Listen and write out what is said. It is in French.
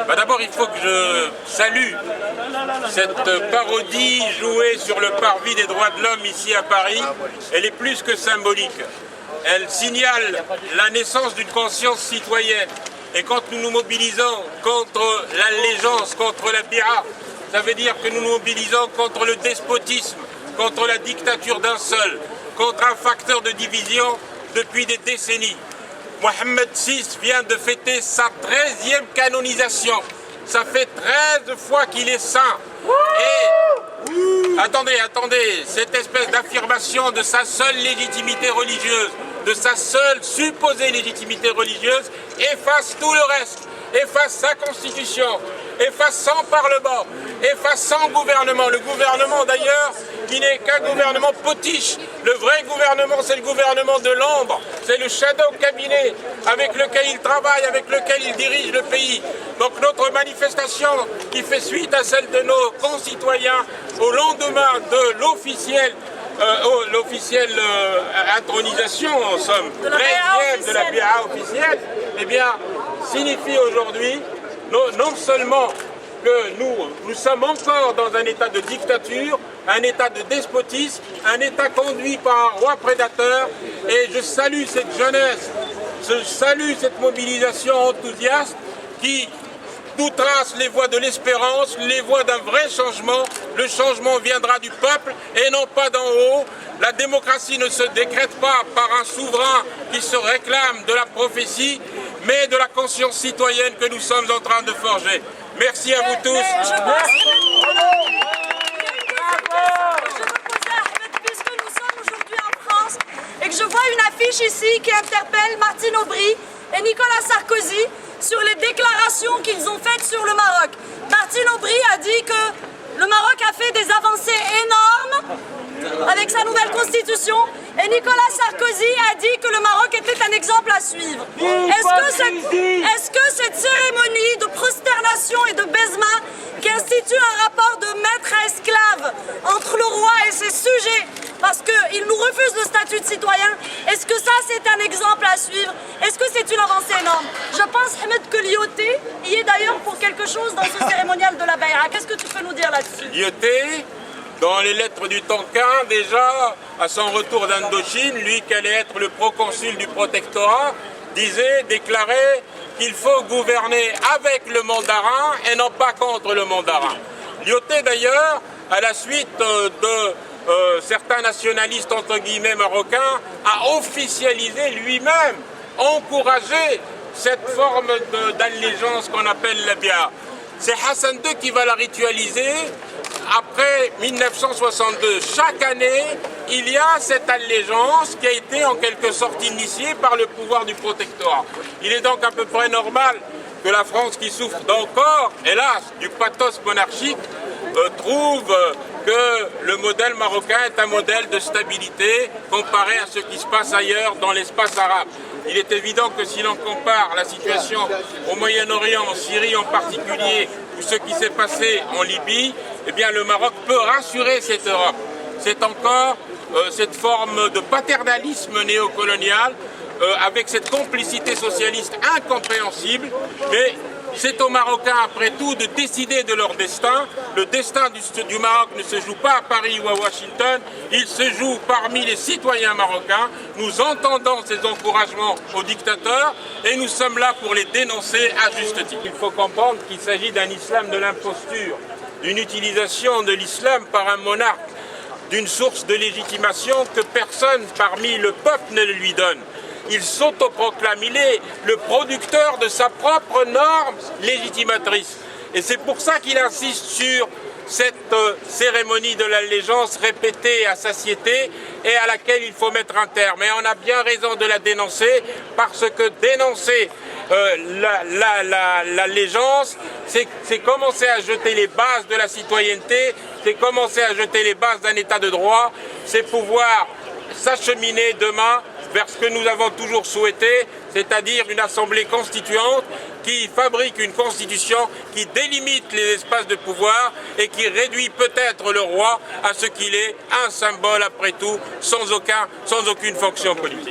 D'abord, il faut que je salue cette parodie jouée sur le parvis des droits de l'homme ici à Paris. Elle est plus que symbolique. Elle signale la naissance d'une conscience citoyenne. Et quand nous nous mobilisons contre l'allégeance, contre la bira, ça veut dire que nous nous mobilisons contre le despotisme, contre la dictature d'un seul, contre un facteur de division depuis des décennies. Mohammed VI vient de fêter sa 13e canonisation. Ça fait 13 fois qu'il est saint. Et attendez, cette espèce d'affirmation de sa seule légitimité religieuse, de sa seule supposée légitimité religieuse, efface tout le reste, efface sa constitution, efface son parlement, efface son gouvernement. Le gouvernement d'ailleurs qui n'est qu'un gouvernement potiche. Le vrai gouvernement, c'est le gouvernement de l'ombre, c'est le shadow cabinet avec lequel il travaille, avec lequel il dirige le pays. Donc notre manifestation qui fait suite à celle de nos concitoyens au lendemain de l'officielle intronisation, en somme, 13e de la BIA officielle, eh bien, signifie aujourd'hui non seulement que nous sommes encore dans un état de dictature, un état de despotisme, un état conduit par un roi prédateur, et je salue cette jeunesse, je salue cette mobilisation enthousiaste qui nous trace les voies de l'espérance, les voies d'un vrai changement. Le changement viendra du peuple et non pas d'en haut. La démocratie ne se décrète pas par un souverain qui se réclame de la prophétie, mais de la conscience citoyenne que nous sommes en train de forger. Merci à vous tous. Je me posais, Ahmed, puisque nous sommes aujourd'hui en France et que je vois une affiche ici qui interpelle Martine Aubry et Nicolas Sarkozy sur les déclarations qu'ils ont faites sur le Maroc. Martine Aubry a dit que le Maroc a fait des avancées énormes avec sa nouvelle constitution et Nicolas Sarkozy a dit que le Maroc était un exemple à suivre. Est-ce que cette cérémonie de prosternation et de baisement qui institue un rapport de maître à esclave entre le roi et ses sujets parce qu'il nous refuse le statut de citoyen, est-ce que ça c'est un exemple à suivre? Est-ce que c'est une avancée énorme? Je pense, Ahmed, que Lyoté y est d'ailleurs pour quelque chose dans ce cérémonial de la Bayra. Qu'est-ce que tu peux nous dire là-dessus? Lyoté, dans les lettres du Tonkin, déjà, à son retour d'Indochine, lui qui allait être le proconsul du protectorat, déclarait qu'il faut gouverner avec le mandarin et non pas contre le mandarin. Lyoté d'ailleurs, à la suite de certains nationalistes entre guillemets marocains, a officialisé lui-même, encouragé cette forme d'allégeance qu'on appelle la bia. C'est Hassan II qui va la ritualiser après 1962. Chaque année, il y a cette allégeance qui a été en quelque sorte initiée par le pouvoir du protectorat. Il est donc à peu près normal que la France, qui souffre d'encore, hélas, du pathos monarchique, trouve que le modèle marocain est un modèle de stabilité comparé à ce qui se passe ailleurs dans l'espace arabe. Il est évident que si l'on compare la situation au Moyen-Orient, en Syrie en particulier, ou ce qui s'est passé en Libye, eh bien le Maroc peut rassurer cette Europe. C'est encore cette forme de paternalisme néocolonial avec cette complicité socialiste incompréhensible, mais c'est aux Marocains, après tout, de décider de leur destin. Le destin du Maroc ne se joue pas à Paris ou à Washington, il se joue parmi les citoyens marocains. Nous entendons ces encouragements aux dictateurs et nous sommes là pour les dénoncer à juste titre. Il faut comprendre qu'il s'agit d'un islam de l'imposture, d'une utilisation de l'islam par un monarque, d'une source de légitimation que personne parmi le peuple ne lui donne. Il s'autoproclame, il est le producteur de sa propre norme légitimatrice. Et c'est pour ça qu'il insiste sur cette cérémonie de l'allégeance répétée à satiété et à laquelle il faut mettre un terme. Et on a bien raison de la dénoncer, parce que dénoncer l'allégeance, c'est commencer à jeter les bases de la citoyenneté, c'est commencer à jeter les bases d'un état de droit, c'est pouvoir s'acheminer demain vers ce que nous avons toujours souhaité, c'est-à-dire une assemblée constituante qui fabrique une constitution qui délimite les espaces de pouvoir et qui réduit peut-être le roi à ce qu'il est, un symbole après tout, sans aucune fonction politique.